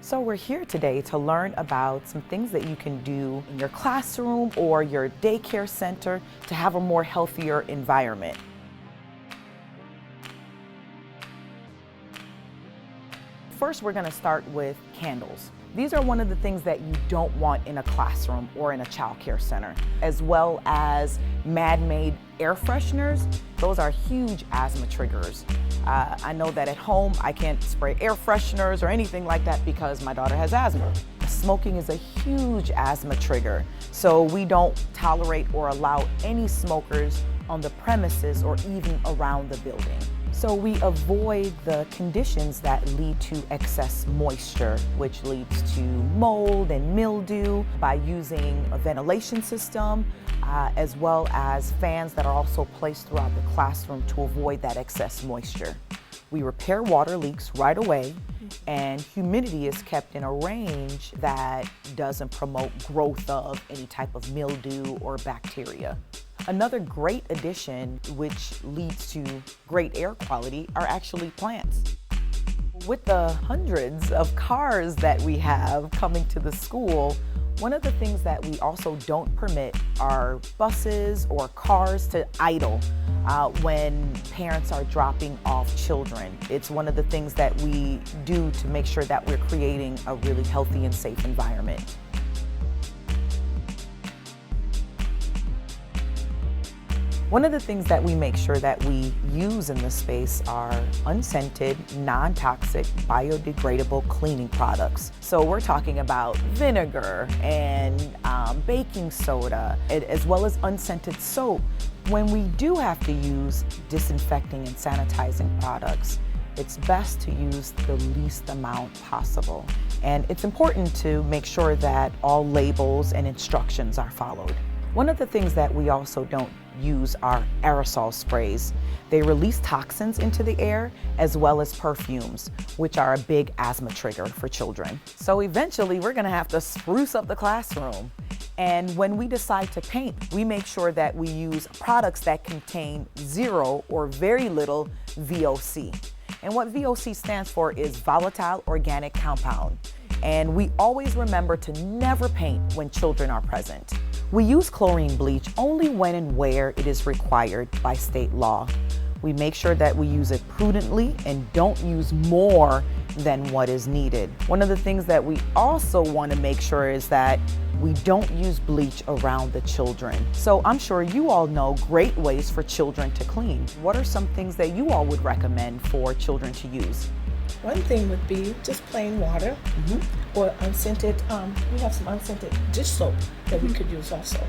So we're here today to learn about some things that you can do in your classroom or your daycare center to have a more healthier environment. First, we're going to start with candles. These are one of the things that you don't want in a classroom or in a child care center, as well as man-made air fresheners. Those are huge asthma triggers. I know that at home I can't spray air fresheners or anything like that because my daughter has asthma. Smoking is a huge asthma trigger, so we don't tolerate or allow any smokers on the premises or even around the building. So we avoid the conditions that lead to excess moisture, which leads to mold and mildew, by using a ventilation system, as well as fans that are also placed throughout the classroom to avoid that excess moisture. We repair water leaks right away, and humidity is kept in a range that doesn't promote growth of any type of mildew or bacteria. Another great addition, which leads to great air quality, are actually plants. With the hundreds of cars that we have coming to the school, one of the things that we also don't permit are buses or cars to idle when parents are dropping off children. It's one of the things that we do to make sure that we're creating a really healthy and safe environment. One of the things that we make sure that we use in the space are unscented, non-toxic, biodegradable cleaning products. So we're talking about vinegar and baking soda, as well as unscented soap. When we do have to use disinfecting and sanitizing products, it's best to use the least amount possible. And it's important to make sure that all labels and instructions are followed. One of the things that we also don't use are aerosol sprays. They release toxins into the air as well as perfumes, which are a big asthma trigger for children. So eventually we're gonna have to spruce up the classroom. And when we decide to paint, we make sure that we use products that contain zero or very little VOC. And what VOC stands for is volatile organic compound. And we always remember to never paint when children are present. We use chlorine bleach only when and where it is required by state law. We make sure that we use it prudently and don't use more than what is needed. One of the things that we also want to make sure is that we don't use bleach around the children. So I'm sure you all know great ways for children to clean. What are some things that you all would recommend for children to use? One thing would be just plain water or unscented, we have some unscented dish soap that we could use also.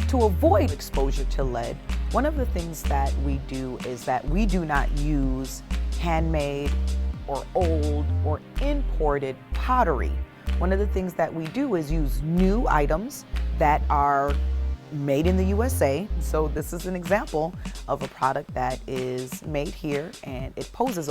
To avoid exposure to lead, one of the things that we do is that we do not use handmade or old or imported pottery. One of the things that we do is use new items that are made in the USA. So this is an example of a product that is made here and it poses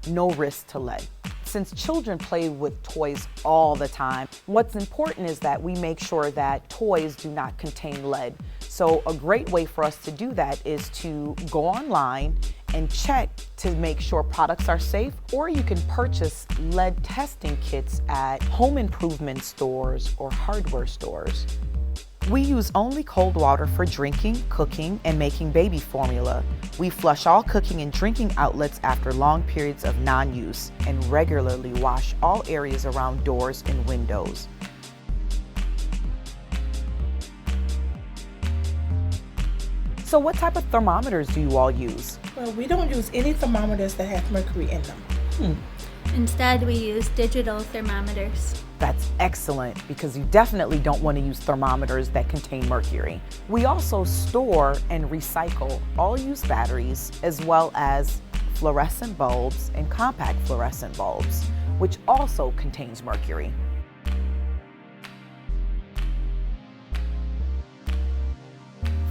no risk to lead. Since children play with toys all the time, what's important is that we make sure that toys do not contain lead. So a great way for us to do that is to go online and check to make sure products are safe, or you can purchase lead testing kits at home improvement stores or hardware stores. We use only cold water for drinking, cooking, and making baby formula. We flush all cooking and drinking outlets after long periods of non-use and regularly wash all areas around doors and windows. So what type of thermometers do you all use? Well, we don't use any thermometers that have mercury in them. Instead, we use digital thermometers. That's excellent, because you definitely don't want to use thermometers that contain mercury. We also store and recycle all used batteries, as well as fluorescent bulbs and compact fluorescent bulbs, which also contains mercury.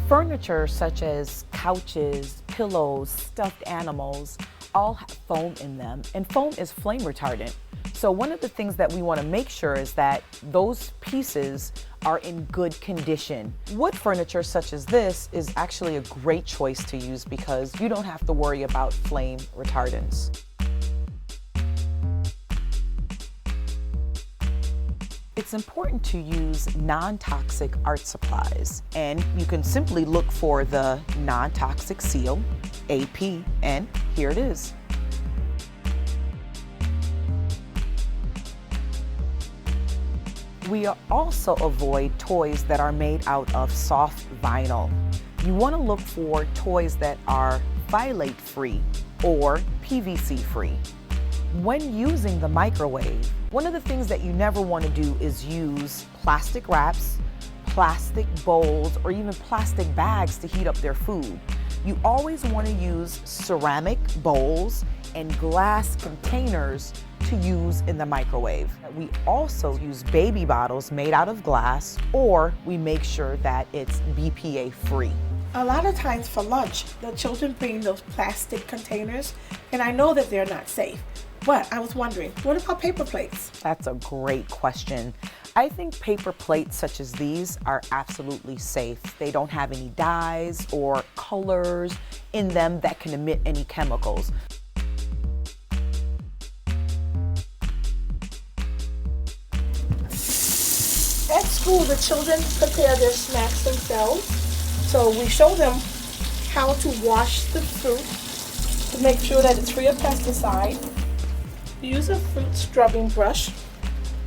Furniture such as couches, pillows, stuffed animals, all have foam in them, and foam is flame retardant. So one of the things that we want to make sure is that those pieces are in good condition. Wood furniture such as this is actually a great choice to use because you don't have to worry about flame retardants. It's important to use non-toxic art supplies, and you can simply look for the non-toxic seal, AP, and here it is. We also avoid toys that are made out of soft vinyl. You want to look for toys that are phthalate-free or PVC-free. When using the microwave, one of the things that you never want to do is use plastic wraps, plastic bowls, or even plastic bags to heat up their food. You always want to use ceramic bowls and glass containers to use in the microwave. We also use baby bottles made out of glass, or we make sure that it's BPA free. A lot of times for lunch, the children bring those plastic containers, and I know that they're not safe. But I was wondering, what about paper plates? That's a great question. I think paper plates such as these are absolutely safe. They don't have any dyes or colors in them that can emit any chemicals. At school, the children prepare their snacks themselves. So we show them how to wash the fruit to make sure that it's free of pesticide. Use a fruit scrubbing brush,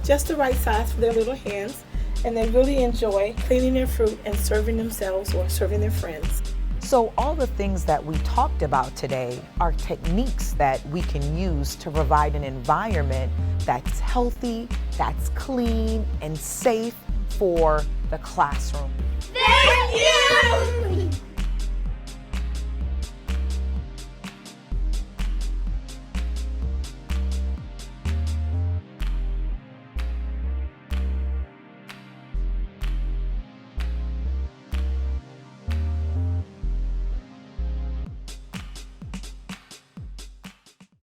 just the right size for their little hands, and they really enjoy cleaning their fruit and serving themselves or serving their friends. So all the things that we talked about today are techniques that we can use to provide an environment that's healthy, that's clean, and safe for the classroom. Thank you!